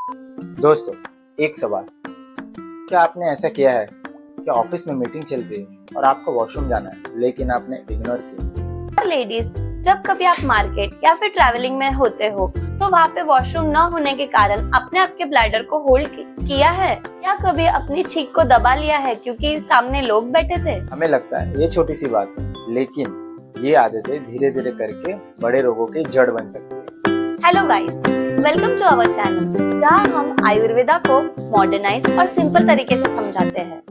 दोस्तों, एक सवाल। क्या आपने ऐसा किया है कि ऑफिस में मीटिंग चल रही है और आपको वॉशरूम जाना है लेकिन आपने इग्नोर किया? लेडीज, जब कभी आप मार्केट या फिर ट्रैवलिंग में होते हो तो वहाँ पे वॉशरूम न होने के कारण आपने आपके ब्लैडर को होल्ड किया है या कभी अपनी छींक को दबा लिया है क्योंकि सामने लोग बैठे थे। हमें लगता है ये छोटी सी बात है, लेकिन ये आदतें धीरे धीरे करके बड़े रोगों की जड़ बन सकती है। Hello guys, welcome to our channel जहाँ हम आयुर्वेदा को मॉडर्नाइज और सिंपल तरीके से समझाते हैं।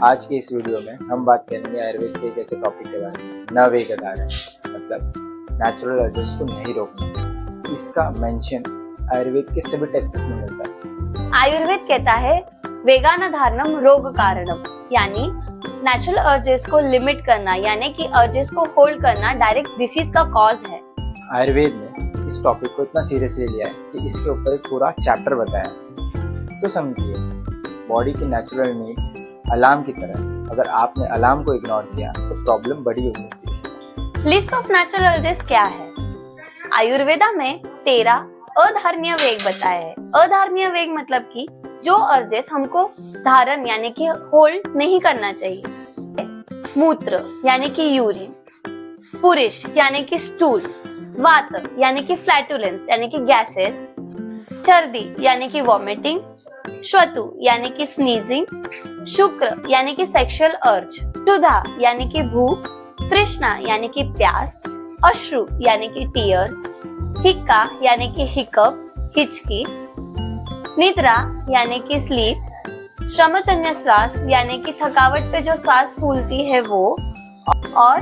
आज के इस वीडियो में हम बात करेंगे आयुर्वेद के एक ऐसे टॉपिक के बारे में, नवेगधारण, मतलब नेचुरल अर्जेस को नहीं रोकना। इसका मेंशन आयुर्वेद के सभी टेक्स्ट्स में मिलता है। आयुर्वेद कहता है वेगानाधारणम रोग कारणम, यानी नेचुरल अर्जेस को लिमिट करना, यानी कि अर्जेस को होल्ड करना डायरेक्ट डिसीज का कॉज है। आयुर्वेद ने इस टॉपिक को इतना सीरियसली लिया है कि इसके ऊपर एक पूरा चैप्टर बताया है। तो समझिए, बॉडी की नेचुरल नीड्स अलार्म की तरह, अगर आपने अलार्म को इग्नोर किया तो प्रॉब्लम बड़ी हो सकती है। लिस्ट ऑफ नेचुरल अर्जेस क्या है? आयुर्वेदा में 13 अधारणीय वेग बताया है। अधारणीय वेग मतलब कि जो अर्जेस हमको धारण यानी कि होल्ड नहीं करना चाहिए। मूत्र यानी कि यूरिन, पुरुष यानी कि स्टूल, वात यानी कि फ्लैटुलेंस यानी कि गैसेस, चर्दी यानी कि वॉमिटिंग, श्वतु यानी कि स्नीजिंग, शुक्र यानी कि सेक्सुअल अर्ज, क्षुधा यानी कि भूख, तृष्णा यानी कि प्यास, अश्रु यानी कि टीयर्स, हिक्का यानी कि हिकअप्स हिचकी, निद्रा यानी कि स्लीप, श्रमजन्य श्वास यानी कि थकावट पे जो सांस फूलती है वो, और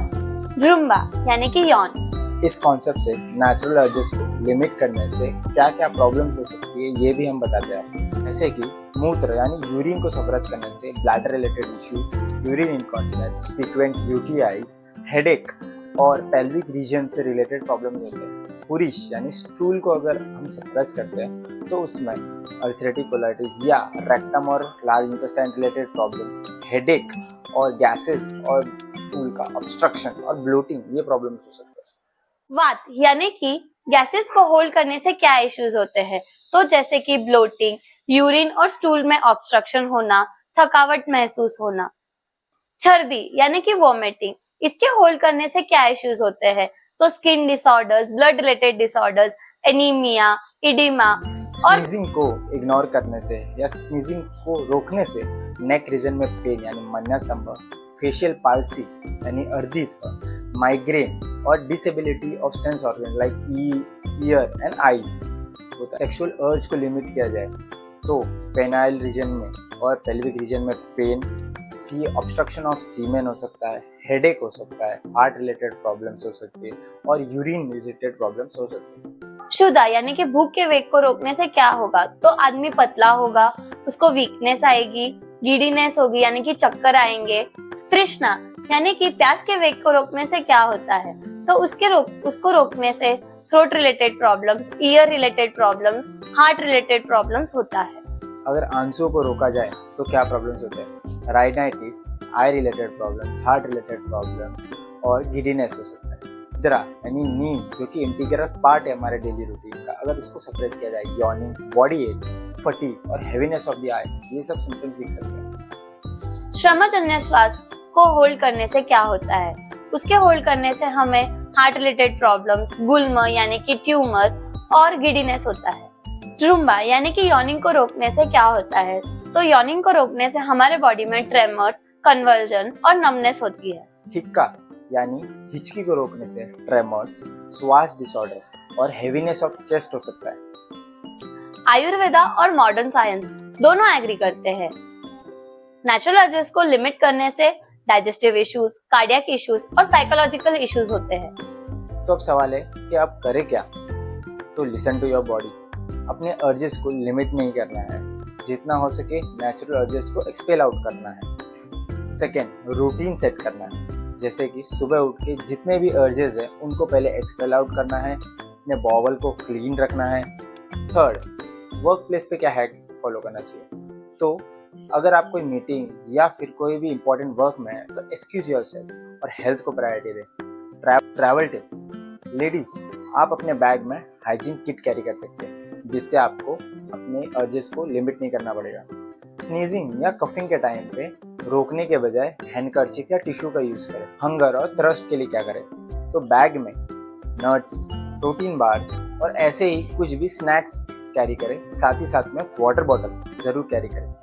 ड्रुम्बा यानी कि यौन। इस कॉन्सेप्ट से नेचुरल अर्जेस को लिमिट करने से क्या क्या प्रॉब्लम्स हो सकती है ये भी हम बताते हैं। जैसे कि मूत्र यानी यूरिन को सप्रेस करने से bladder related issues, urine incontinence, frequent UTIs, headache और पेल्विक रीजन से रिलेटेड प्रॉब्लम होते हैं। पुरुष यानी स्टूल को अगर हम सप्रेस करते हैं तो उसमें अल्सरेटिव कोलाइटिस या रेक्टम और large intestine related problems, headache और गैसेस और स्टूल का ऑब्स्ट्रक्शन और ब्लोटिंग, ये प्रॉब्लम्स हो सकते हैं। वात यानी कि गैसेस को होल्ड करने से क्या इश्यूज होते हैं? तो जैसे कि ब्लोटिंग, यूरिन और स्टूल में ऑब्स्ट्रक्शन होना, थकावट महसूस होना। छर्दी यानी कि वॉमिटिंग, इसके होल्ड करने से क्या इश्यूज होते हैं? तो skin disorders, blood related disorders, anaemia, oedema. और स्नीजिंग को इग्नोर करने से या स्नीजिंग को रोकने से नेक रीजन में पेन यानी मन्यास्तंभ, फेशियल पाल्सी यानी अर्धित्व, माइग्रेन और disability of sense organ like year and eyes. Sexual अर्ज को लिमिट किया जाए तो पेनाइल रीजन में और पेल्विक रीजन में पेन, सी ऑब्स्ट्रक्शन ऑफ सीमेन हो सकता है, हेडेक हो सकता है, हार्ट रिलेटेड प्रॉब्लम्स हो सकती है और यूरिन रिलेटेड प्रॉब्लम्स हो सकती है। क्षुधा यानी कि भूख के वेग को रोकने से क्या होगा? तो आदमी पतला होगा, उसको वीकनेस आएगी, गिडीनेस होगी यानी कि चक्कर आएंगे। तृष्णा यानी कि प्यास के वेग को रोकने से क्या होता है? तो उसको रोकने से throat related problems, year related problems, heart related problems होता है। अगर आंसुओं को रोका जाए तो क्या प्रॉब्लम्स होते हैं? Rhinitis, eye related problems, heart related problems और गिडीनेस हो सकता है। निद्रा यानी नींद, जो कि इंटीग्रल पार्ट है हमारे डेली रूटीन का, अगर उसको सप्रेस किया जाए, यॉर्निंग, बॉडी एक, फटीग और हेवीनेस ऑफ द आई, ये सब सिम्टम्स दिख सकते हैं। श्रमजन्य श्वास को होल्ड करने से क्या होता है? उसके होल्ड करने से हमें हार्ट रिलेटेड प्रॉब्लम्स, गुल्म यानी कि ट्यूमर और गिडीनेस होता है। ड्रुम्बा यानी कि यॉर्निंग को रोकने से क्या होता है? तो यॉर्निंग को रोकने से हमारे बॉडी में ट्रेमर्स, कन्वर्जन्स और नमनेस होती है। हिक्का यानी हिचकी को रोकने से ट्रेमर्स, श्वास डिसऑर्डर और हेवीनेस ऑफ चेस्ट हो सकता है। आयुर्वेदा और मॉडर्न साइंस दोनों एग्री करते हैं। नेचुरल अर्जेस को लिमिट करने से डाइजेस्टिव इश्यूज, कार्डियक इश्यूज और साइकोलॉजिकल इश्यूज होते हैं। तो अब सवाल है कि आप करें क्या? तो लिसन टू योर बॉडी। अपने अर्जेस को लिमिट नहीं करना है, जितना हो सके नेचुरल अर्जेस को एक्सपेल आउट करना है। सेकेंड, रूटीन सेट करना है, जैसे कि सुबह उठ के जितने भी अर्जेस है उनको पहले एक्सपेल आउट करना है, अपने बॉवल को क्लीन रखना है। थर्ड, वर्क प्लेस पे क्या हैक फॉलो करना चाहिए? तो अगर आप कोई मीटिंग या फिर कोई भी इंपॉर्टेंट वर्क में है तो एक्सक्यूज योरसेल्फ और हेल्थ को प्रायोरिटी दें। ट्रैवल टिप, लेडीज, आप अपने बैग में हाइजीन किट कैरी कर सकते हैं, जिससे आपको अपने अर्जेस को लिमिट नहीं करना पड़ेगा। स्नीजिंग या कफिंग के टाइम पे रोकने के बजाय हैंडकर्चीफ या टिश्यू का यूज करें। हंगर और थ्रस्ट के लिए क्या करें, तो बैग में नट्स, प्रोटीन बार्स और ऐसे ही कुछ भी स्नैक्स कैरी करें। साथ ही साथ में वाटर बॉटल जरूर कैरी करें।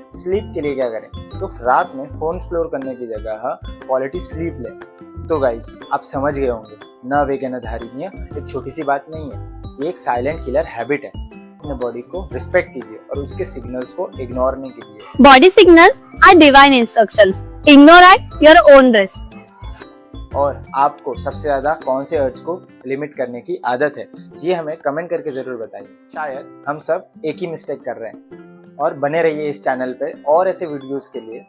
स्लीप के लिए क्या करें, तो रात में फोन एक्सप्लोर करने की जगह क्वालिटी स्लीप लें। तो गाइस आप समझ गए होंगे, न वेग न धारणीय एक छोटी सी बात नहीं है, ये एक साइलेंट किलर हैबिट है। अपने बॉडी को रिस्पेक्ट कीजिए और उसके सिग्नल्स को इग्नोर नहीं कीजिए। Body signals are divine instructions. Ignore at your own risk. और आपको सबसे ज्यादा कौन से अर्ज को लिमिट करने की आदत है, ये हमें कमेंट करके जरूर बताइए। शायद हम सब एक ही मिस्टेक कर रहे हैं। और बने रहिए इस चैनल पे और ऐसे वीडियोस के लिए।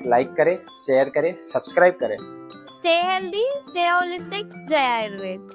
लाइक करें, शेयर करें, सब्सक्राइब करें। Stay healthy, stay holistic. Jai Ayurved.